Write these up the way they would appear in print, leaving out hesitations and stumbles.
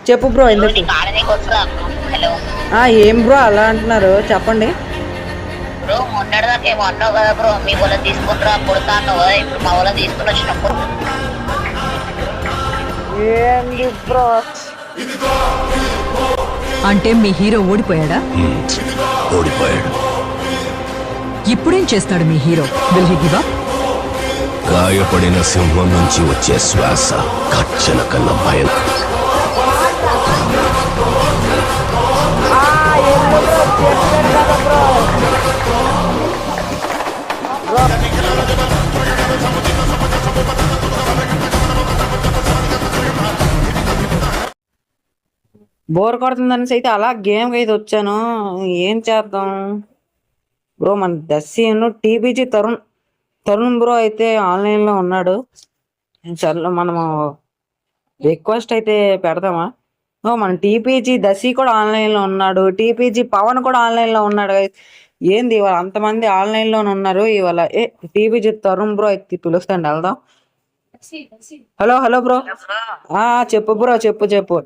చెప్పు బ్రో ఎందుకు? హలో ఏం బ్రో అలా అంటున్నారు చెప్పండి. బ్రో, మొన్నటిదాకా ఏమో అన్నావు కదా బ్రో, మీ వాళ్ళని తీసుకుంటారా కొడతా అన్నావు కదా, ఇప్పుడు మా వాళ్ళని తీసుకుని వచ్చినప్పుడు ఏంది బ్రో? అంటే మీ హీరో ఓడిపోయాడా? ఓడిపోయాడు. ఇప్పుడేం చేస్తాడు మీ hero? Will he give up? గాయపడిన సింహం నుంచి వచ్చే శ్వాస కచ్చల కన్నా భయం. బోర్ కొడుతుందనేసి అయితే అలా గేమ్కి అయితే వచ్చాను. ఏం చేద్దాం బ్రో? మన దస్సీను టీపీజీ తరుణ్ బ్రో అయితే ఆన్లైన్లో ఉన్నాడు. చల్ల మనము రిక్వెస్ట్ అయితే పెడదామా? మన టీపీజీ దశి కూడా ఆన్లైన్లో ఉన్నాడు. టీపీజీ పవన్ కూడా ఆన్లైన్లో ఉన్నాడు. ఏంది ఇవాళ అంతమంది ఆన్లైన్లోనే ఉన్నారు ఇవాళ? టీపీజీ తరుణ్ బ్రో అయితే పిలుస్తాండి, వెళ్దాం. Hello hello bro. చెప్పు బ్రో, చెప్పు చెప్పు.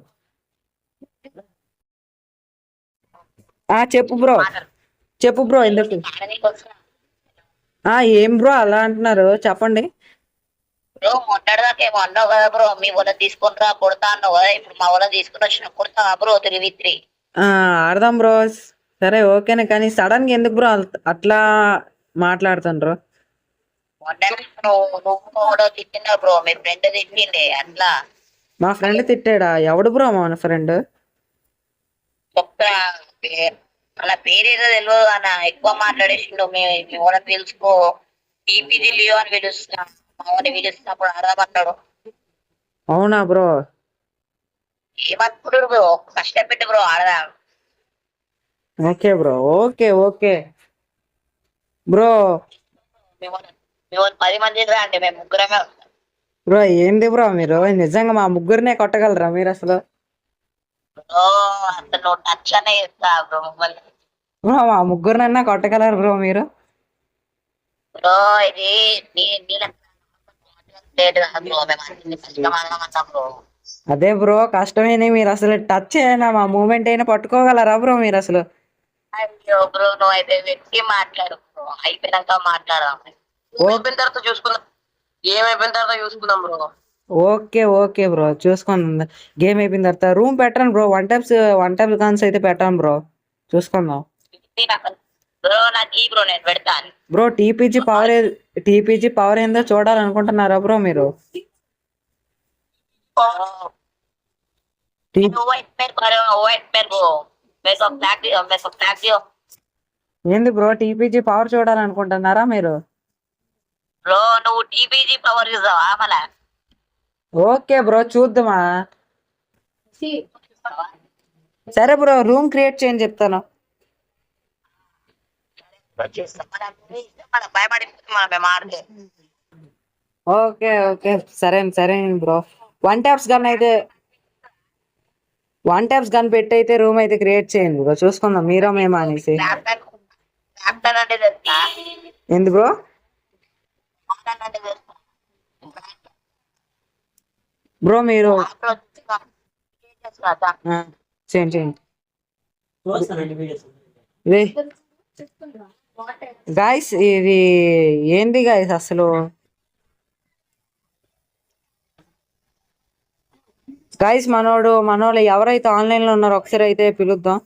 చెప్పు బ్రో, చెప్పు బ్రో ఎందుకు? ఏం బ్రో అలా అంటున్నారు చెప్పండి. బ్రో, మొన్నటిదాకా ఏమో అన్నావు కదా బ్రో, మీ వాళ్ళని తీసుకుంటారా కొడతా అన్నావు కదా, ఇప్పుడు మా వాళ్ళని తీసుకుని వచ్చిన కొడతా బ్రో 3v3. ఆడదాం బ్రో. సరే ఓకేనే, కానీ సడన్ గా ఎందుకు బ్రో అట్లా మాట్లాడుతుండ్రు? నువ్వు తిట్టినా బ్రో, మీ ఫ్రెండ్ తిట్టిండే అట్లా. మా ఫ్రెండ్ తిట్టాడా? ఎవడు బ్రో మన ఫ్రెండ్? చెప్తా, అలా పేరేదో తెలియదు అన్న, ఎక్కువ మాట్లాడేసిండు. మీ వాళ్ళని తెలుసుకో, టీపీజీ లియో అని పిలుస్తున్నా, మా వాళ్ళని పిలుస్తున్నప్పుడు ఆడదామన్నాడు. అవునా బ్రో? ఏమనుకుంటాడు బ్రో, కష్టపెట్టు బ్రో ఆడదా. Okay bro, okay okay bro. మేము 10 మంది రా అంటే మేము ముగ్గురమే వస్తాం. బ్రో ఏంది బ్రో మీరు నిజంగా మా ముగ్గురినే కొట్టగలరా మీరు అసలు? బ్రో అసలు నువ్వు టచ్ అనే చేస్తా బ్రో మిమ్మల్ని. బ్రో మా ముగ్గురినన్నా కొట్టగలరు బ్రో మీరు? బ్రో ఇది నీళ్ళ లేదు కదా బ్రో, మేము అన్ని కష్టం ఆడదామన్నాం బ్రో. అదే బ్రో కష్టమేని, మీరు అసలు టచ్ అయినా మా మూమెంట్ అయినా పట్టుకోగలరా బ్రో మీరు అసలు? అయ్యో బ్రో, నువ్వు అయితే వెక్కి మాట్లాడు బ్రో, అయిపోయినాక మాట్లాడదాం. అయిపోయిన తర్వాత చూసుకుందాం, ఏమైపోయిన తర్వాత చూసుకుందాం బ్రో. ఓకే ఓకే బ్రో, చూసుకుందాం. గేమ్ అయిపోయిన తర్వాత రూమ్ పెట్టండి బ్రో. వన్ టైప్ గన్స్ అయితే పెట్టాను బ్రో, చూసుకుందాం. బ్రో నాకు ఈ బ్రో, నేను పెడతాను బ్రో. టీపీజీ పవర్ ఏందో చూడాలనుకుంటున్నారా బ్రో మీరు? ఏంది బ్రో టీపీజీ పవర్ చూడాలనుకుంటున్నారా మీరు? బ్రో నువ్వు టీపీజీ పవర్ చూసావా మళ్ళా? ఓకే బ్రో, చూద్దామా? సరే బ్రో, రూమ్ క్రియేట్ చేయని చెప్తాను. ఓకే ఓకే, సరే సరే బ్రో. వన్ ట్యాప్స్ గన్ పెట్టి అయితే రూమ్ అయితే క్రియేట్ చేయండి బ్రో, చూసుకుందాం మీరో మేమా అనేసి. ఎందు బ్రో? బ్రో మీరు చేయండి గాయస్. ఇది ఏంది గాయస్ అసలు? గాయస్ మనోళ్ళు ఎవరైతే ఆన్లైన్ లో ఉన్నారో ఒకసారి అయితే పిలుద్దాం.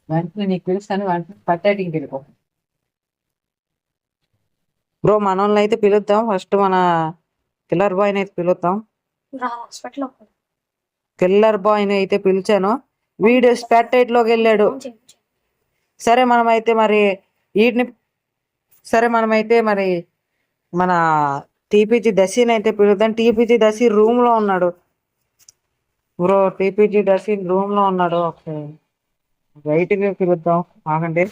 వెంటనే నీకు పిలుస్తాను, వెంటనే పట్టేటికి పిలుపు బ్రో. మనోళ్ళని అయితే పిలుద్దాం. ఫస్ట్ మన కిల్లర్ బాయ్ని అయితే పిలుద్దాం. కిల్లర్ బాయ్ని అయితే పిలిచాను, వీడు స్పాట్ లోకి వెళ్ళాడు. సరే మనమైతే మరి వీటిని మన టీపీజీ దశీని అయితే పిలుద్దాం. టీపీజీ దశీ రూమ్ లో ఉన్నాడు బ్రో. టీపీజీ దశీ రూమ్ లో ఉన్నాడు. ఓకే, బయటికి పిలుద్దాం, ఆగండి.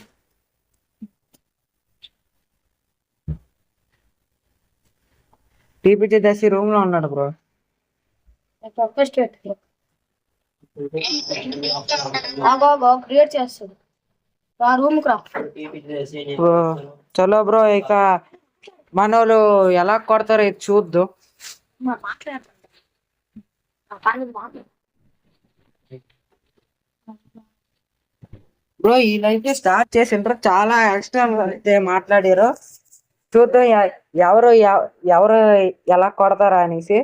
టీపీజీ దశీ రూమ్ లో ఉన్నాడు బ్రో. క్రియేట్ చేస్తాడు. బ్రో చలో బ్రో ఇక మనోళ్ళు ఎలా కొడతారో ఇది చూద్దాం. బ్రో ఈ లైఫ్ స్టార్ట్ చేసిండ్రు, చాలా ఎక్స్ట్రా అయితే మాట్లాడారు. చూద్దాం ఎవరు ఎవరు ఎలా కొడతారా అనేసి.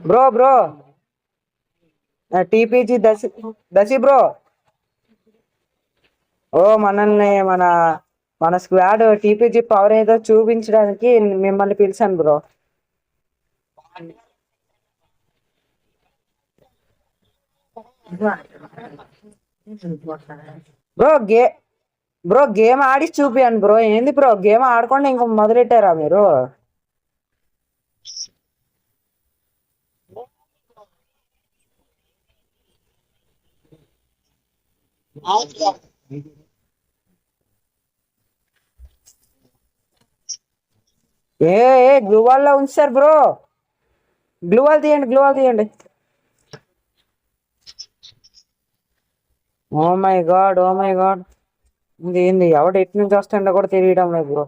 బ్రో బ్రో టీపీజీ దసి బ్రో, ఓ మనల్ని మన మన స్క్వాడ్ టీపీజీ పవర్ ఏదో చూపించడానికి మిమ్మల్ని పిలిచాను బ్రో. బ్రో బ్రో గేమ్ ఆడి చూపియండి బ్రో. ఏంది బ్రో గేమ్ ఆడకుండా ఇంక మొదలెట్టారా మీరు? గ్లూ వాల్ లో ఉంచారు బ్రో. గ్లూ వాల్ తీయండి, గ్లూ వాల్ తీయండి. Oh my God, oh my God, ఇది ఏంది? ఎవడు ఎటు నుంచి వస్తుండో కూడా తెలియడం లేదు బ్రో.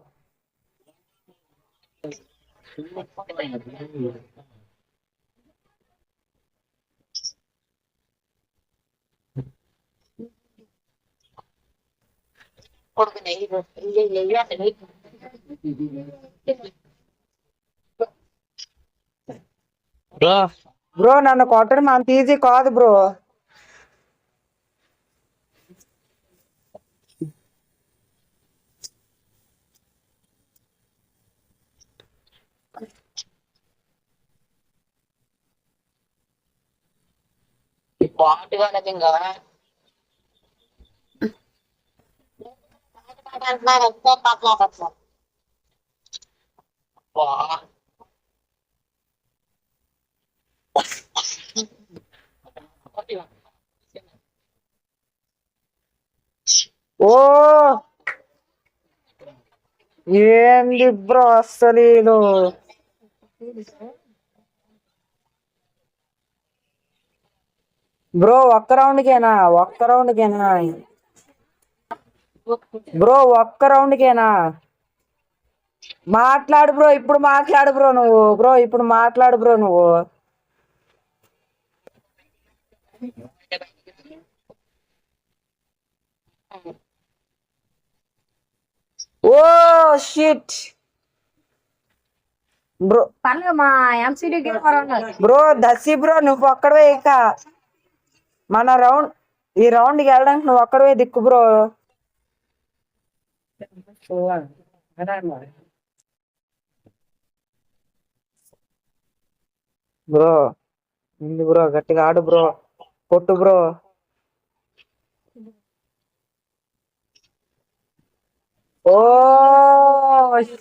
బ్రో నన్ను కొట్టడం అంత ఈజీ కాదు బ్రో. ఓ ఏంది బ్రో అస్సలు బ్రో ఒక్క రౌండ్కేనా? ఒక్క రౌండ్కేనా బ్రో? ఒక్క రౌండ్కేనా? మాట్లాడు బ్రో, ఇప్పుడు మాట్లాడు బ్రో నువ్వు. బ్రో ఇప్పుడు మాట్లాడు బ్రో నువ్వు. Oh shit bro. బ్రో దసి బ్రో నువ్వు ఒక్కడవే ఇక మన రౌండ్, ఈ రౌండ్ కి వెళ్ళడానికి నువ్వు ఒక్కడవే దిక్కు బ్రో. బ్రో ఉంది బ్రో, గట్టిగా ఆడు బ్రో, కొట్టు బ్రో. ఓ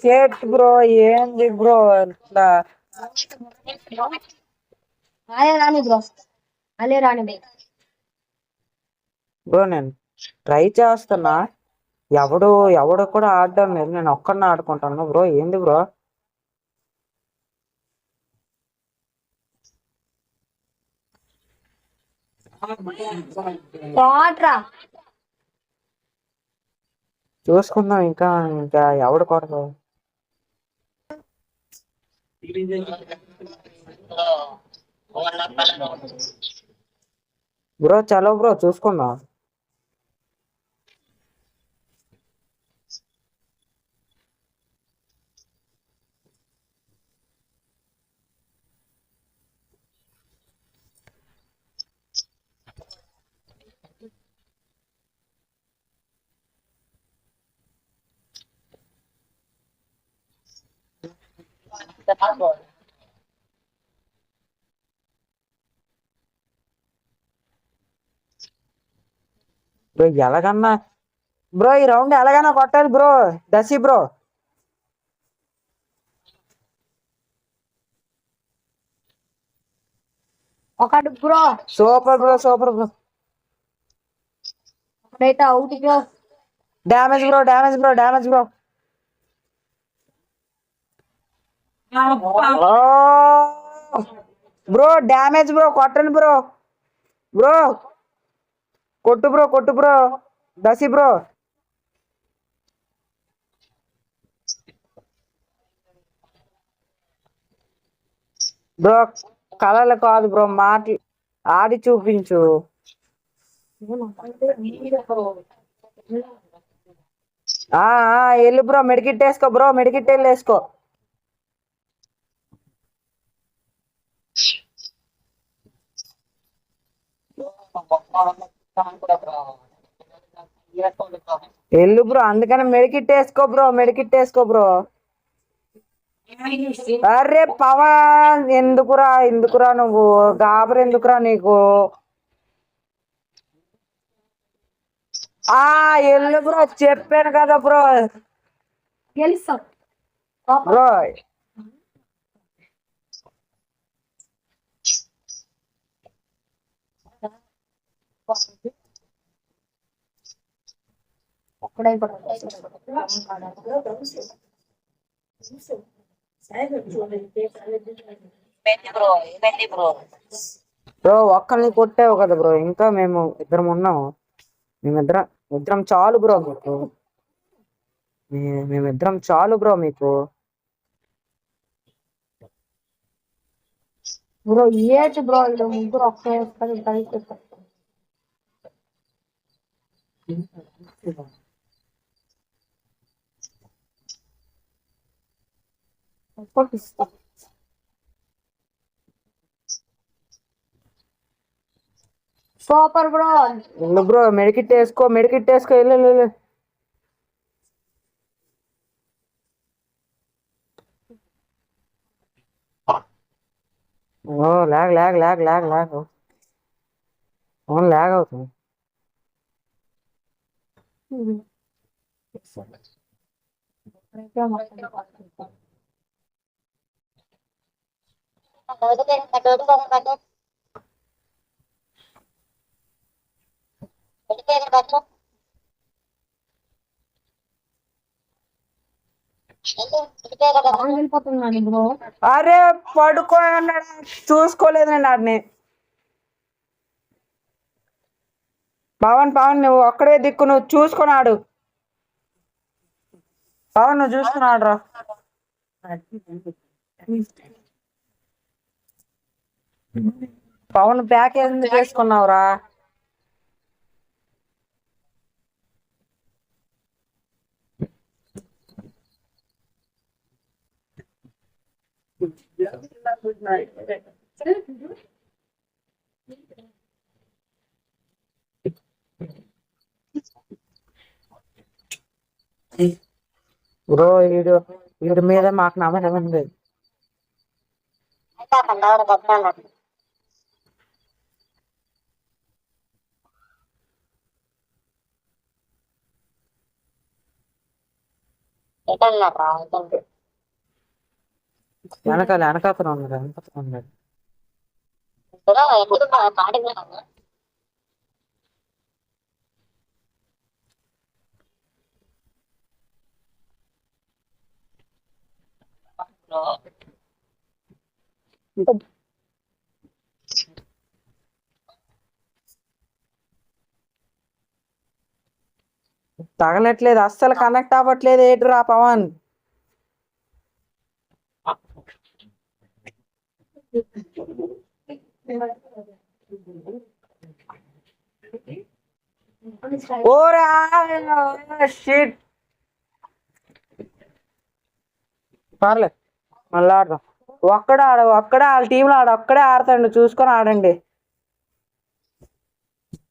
షేట్ బ్రో, ఏంది బ్రో ఇట్లా? బ్రో నేను ట్రై చేస్తున్నా, ఎవడు ఎవడు కూడా ఆడడం లేదు, నేను ఒక్కడిని ఆడుకుంటాను బ్రో. ఏంది బ్రో? చూసుకుందాం ఇంకా ఇంకా ఎవడు కొడదు బ్రో. చలో బ్రో చూసుకుందాం. బ్రో ఎలాగన్నా బ్రో ఈ రౌండ్ ఎలాగైనా కొట్టాలి బ్రో. దసి బ్రో ఒకటి bro, super bro, super bro. ఒకటైతే out bro. Damage bro, damage bro, damage bro. Bro damage bro, కొట్టండి బ్రో. బ్రో కొట్టు బ్రో, కొట్టు బ్రో. దసి బ్రో. బ్రో కళలు కాదు బ్రో, మాటలు ఆడి చూపించు. ఎల్లు బ్రో, మెడికిట్ వేసుకో బ్రో, మెడికిట్ వెళ్ళి వేసుకో. ఎల్లు బ్రో, అందుకని మెడికిట్ వేసుకో బ్రో, మెడికిట్ వేసుకో బ్రో. అరే పవన్, ఎందుకురా నువ్వు గాబరు, ఎందుకురా నీకు? ఎల్లు బ్రో, చెప్పాను కదా బ్రో. గెలుస్తాం బ్రో ఏమైంది బ్రో, ఏమైంది బ్రో? బ్రో ఒక్కరిని కొట్టావు కదా బ్రో, ఇంకా మేము ఇద్దరం ఉన్నాము. ఇద్దరం చాలు బ్రో మీకు. మేమిద్దరం చాలు బ్రో మీకు. బ్రో ఏటి బ్రో, ఇలా ముగ్గురు ఒక్కసారి కలిసి సూపర్ బ్రో. బ్రో మెడికిట్ వేసుకో, మెడికిట్ వేసుకో, వెళ్ళు. Oh lag lag lag lag lag అవును, లాగ్ అవుతుంది. వెళ్ళిపోతున్నాను బ్రో. అరే పడుకోని చూసుకోలేదు నేను ఆడిని. పవన్ నువ్వు ఒక్కడే దిక్కు, నువ్వు చూసుకున్నాడు. పవన్ నువ్వు చూసుకున్నాడు రా. పవన్ ప్యాక్ ఎందుకు చేసుకున్నావురా? బ్రో వీడి మీద మాకు నమ్మకం లేదు. వెనకాతను ఉన్నాడు. తగలట్లేదు, అస్సలు కనెక్ట్ అవ్వట్లేదు. ఏట్రా పవన్? ఓరా షిట్. పర్లే, మళ్ళీ ఆడదాం. ఒక్కడే వాళ్ళ టీంలో ఒక్కడే ఆడతాడు, చూసుకొని ఆడండి.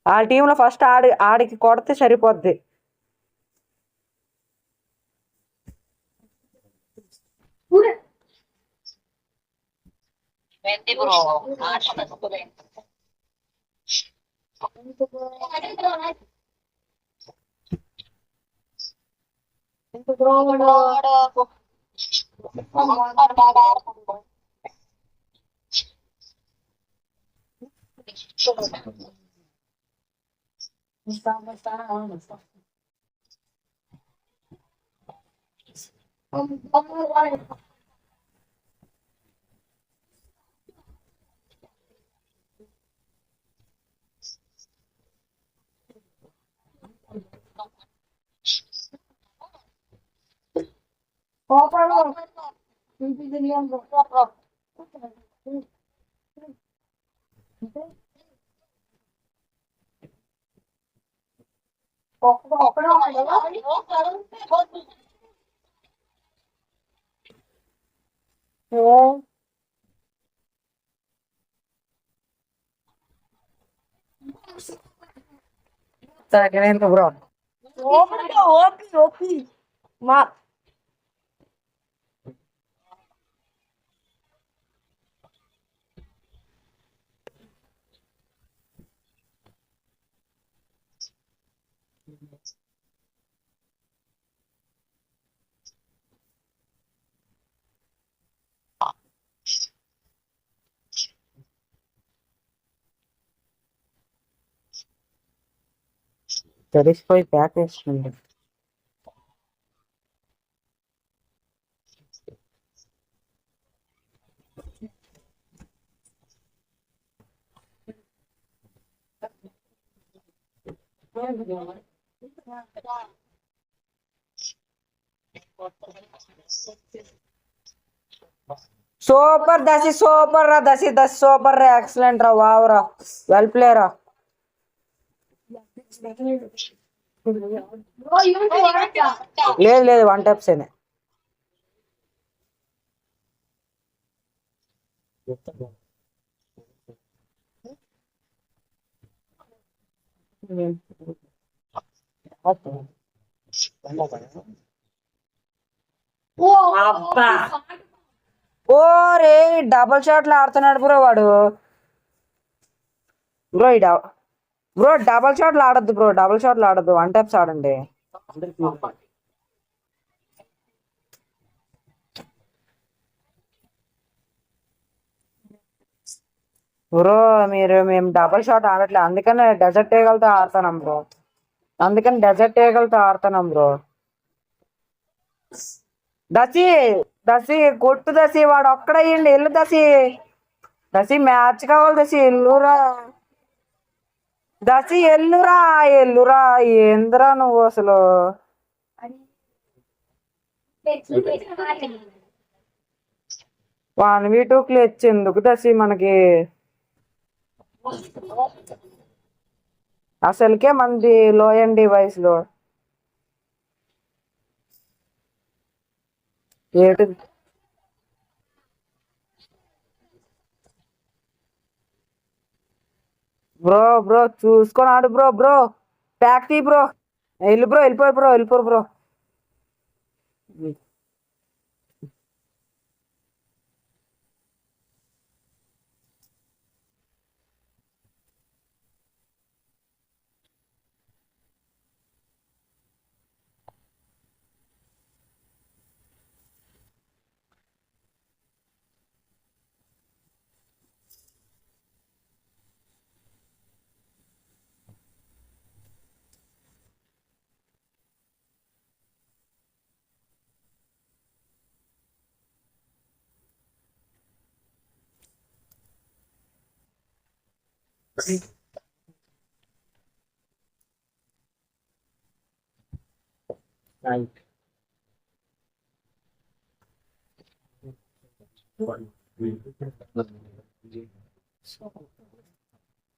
వాళ్ళ టీంలో ఫస్ట్ ఆడికి కొడితే సరిపోద్ది. ఏమైంది bro? Super TPG Leon bro ఒక్కడే సెకండ్ బ్రో. ఓపి ఓపి మా తెలిసిపోయి ప్యాక్ వేస్తుంది. సూపర్ దసి, సూపర్ రా దసి, దస్ సూపర్ రా, ఎక్సలెంట్ రా, వావ్ రా, వెల్ ప్లే రా. లేదు లేదు, 1 టైప్స్ అయినా. ఓ రే, డబల్ షాట్లు ఆడుతున్నాడు బ్రో వాడు. బ్రో బ్రో డబల్ షాట్లు ఆడద్దు బ్రో, డబల్ షాట్లు ఆడద్దు, 1 టైప్స్ ఆడండి. బ్రో మేము డబల్ షాట్ ఆడట్లే, అందుకని డెజర్ట్ ఏగలతో ఆడుతున్నాం బ్రో. బ్రో దసి, దసి కొట్టు దసి, వాడు ఒక్కడయ్యండి, ఎల్లు దసి. దసి మ్యాచ్ కావాలి దసి, ఎల్లురా దసి, ఎల్లురా ఎల్లురా. ఏంద్రా నువ్వు అసలు 1v2 క్లచ్ ఎందుకు దసి మనకి? అసలుకే మంది లో ఎండ్ డివైస్ లో ఏటు బ్రో చూసుకొని ఆడు బ్రో ప్యాక్ తీ బ్రో. వెళ్ళిపోరు బ్రో.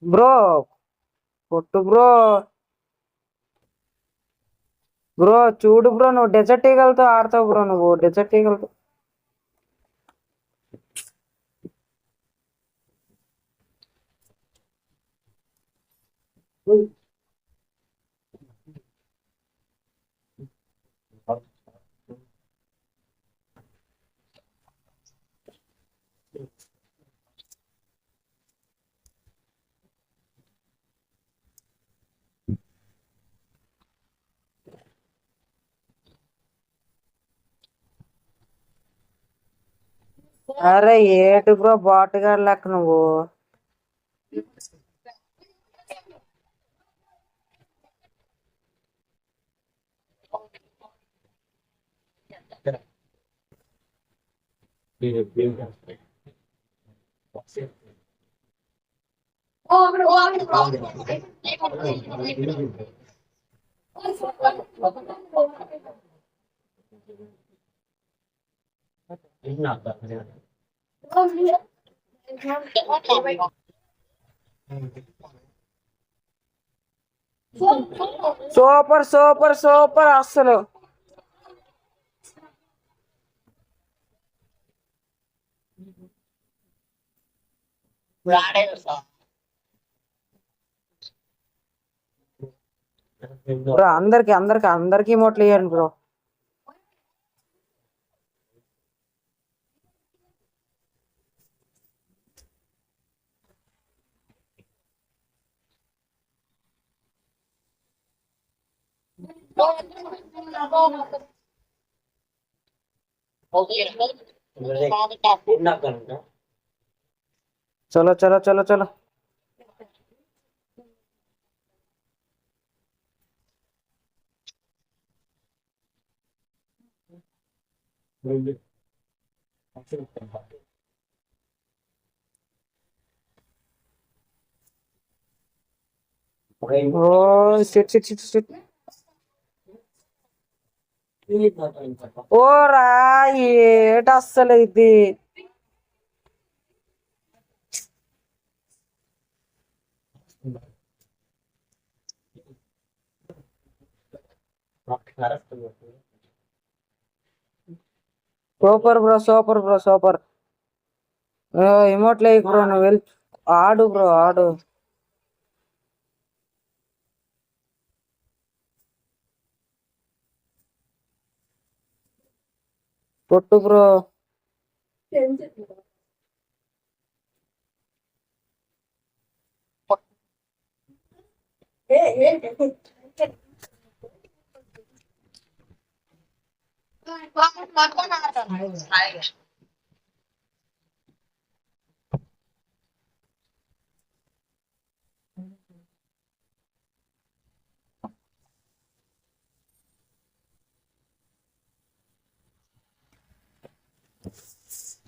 బ్రో కొట్టు బ్రో చూడు బ్రో, నువ్వు డెజర్ట్ ఈగల్తో ఆడతావు బ్రో, నువ్వు డెజర్ట్ ఈగల్తో. అరే ఏటు బ్రో బాటుగాడు లెక్క నువ్వు. సూపర్ సూపర్ సూపర్ అస్సలు. రాడే చూస్తా. బ్రో అందరికి అందరికి అందరికి ఇమోట్లు ఇవ్వండి బ్రో. చలో చలో చలో చలో. Oh shit shit shit shit. ఓరా ఏట అస్సలు ఇది. Super bro super bro super. ఇమోట్లే బ్రో నువ్వు వెళ్ళి ఆడు బ్రో ఆడు. కొట్టు బ్రో.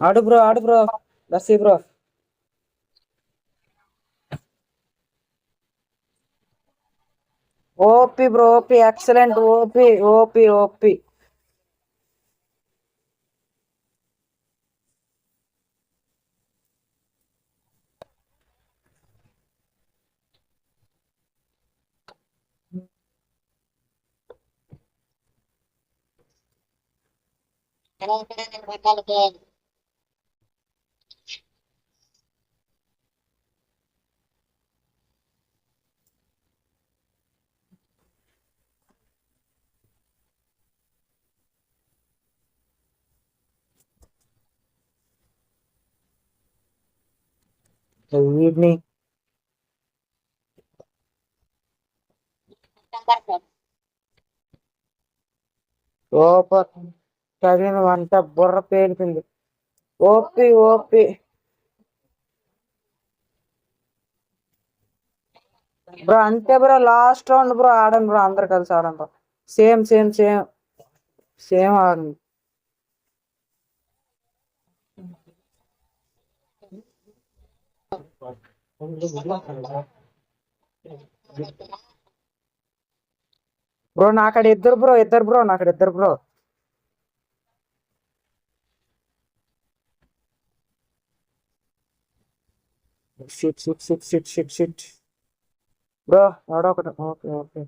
ఆడు బ్రో ఆడు బ్రో. లస్సీ bro. OP bro OP excellent OP OP OP. వీడిని సూపర్. చదివిన వంట బుర్ర పేలిపింది. OP OP bro. అంతే బ్రో లాస్ట్ రౌండ్ బ్రో. ఆడండి బ్రో అందరు కలిసి ఆడండి bro. Same same same same ఆడండి. బ్రో నాకడ ఇద్దరు బ్రో ఇద్దరు బ్రో నాకడ ఇద్దరు bro. Shit shit shit shit shit shit bro. ఎవడో ఒకటి. Okay okay.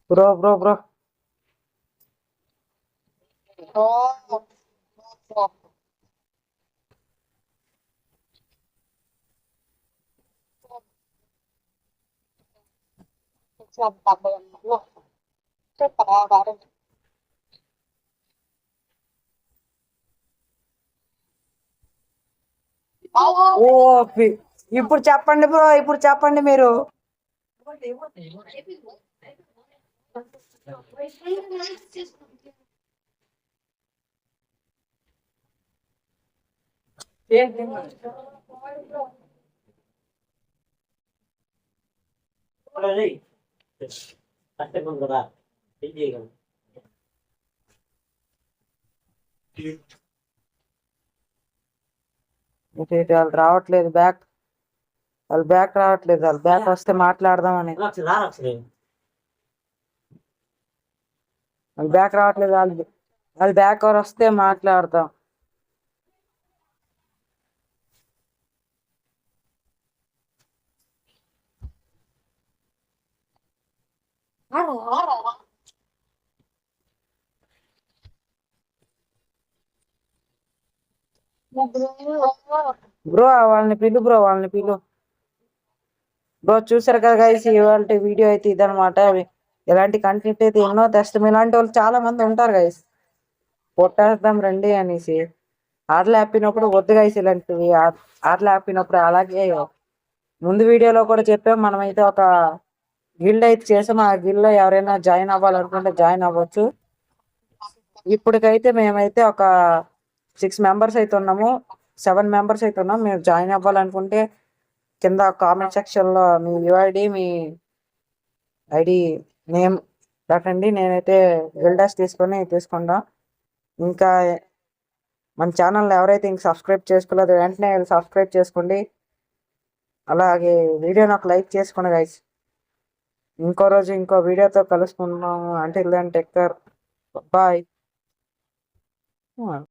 Bro bro bro. No no oh ఇప్పుడు చెప్పండి బ్రో, ఇప్పుడు చెప్పండి మీరు. వాళ్ళు రావట్లేదు బ్యాక్, వాళ్ళు బ్యాక్ రావట్లేదు. వాళ్ళు బ్యాక్ వస్తే మాట్లాడదామని. వాళ్ళు బ్యాక్ రావట్లేదు. వాళ్ళు బ్యాక్ వస్తే మాట్లాడదాం. బ్రో వాళ్ళని పిలు, బ్రో వాళ్ళని పిలు. బ్రో చూసారు కదా గైస్, ఇవాళ వీడియో అయితే ఇదనమాట. ఇలాంటి కంటెంట్ అయితే ఎన్నో తెస్తాం. ఇలాంటి వాళ్ళు చాలా మంది ఉంటారు గైస్, కొట్టేద్దాం రండి అనేసి. ఆటలు ఆపినప్పుడు వద్దు గైస్ ఇలాంటివి. ఆటలు ఆపినప్పుడు అలాగే ముందు వీడియోలో కూడా చెప్పాం, మనమైతే ఒక గిల్డ్ అయితే చేసాం. ఆ గిల్డ్ లో ఎవరైనా జాయిన్ అవ్వాలనుకుంటే జాయిన్ అవ్వచ్చు. ఇప్పటికైతే మేమైతే ఒక 6 మెంబర్స్ అయితే ఉన్నాము, 7 మెంబర్స్ అయితే ఉన్నాం. మీరు జాయిన్ అవ్వాలనుకుంటే కింద కామెంట్ సెక్షన్ లో మీ యూఐడి, మీ ఐడి నేమ్ పెట్టండి. నేనైతే గిల్డాస్ తీసుకుంటా. ఇంకా మన ఛానల్ ఎవరైతే ఇంక సబ్స్క్రైబ్ చేసుకోలేదో వెంటనే సబ్స్క్రైబ్ చేసుకోండి. అలాగే వీడియో నాకు లైక్ చేసుకోండి గైస్. ఇంకో రోజు ఇంకో వీడియోతో కలుసుకుందాం. అంటే టేక్ కేర్, బాయ్.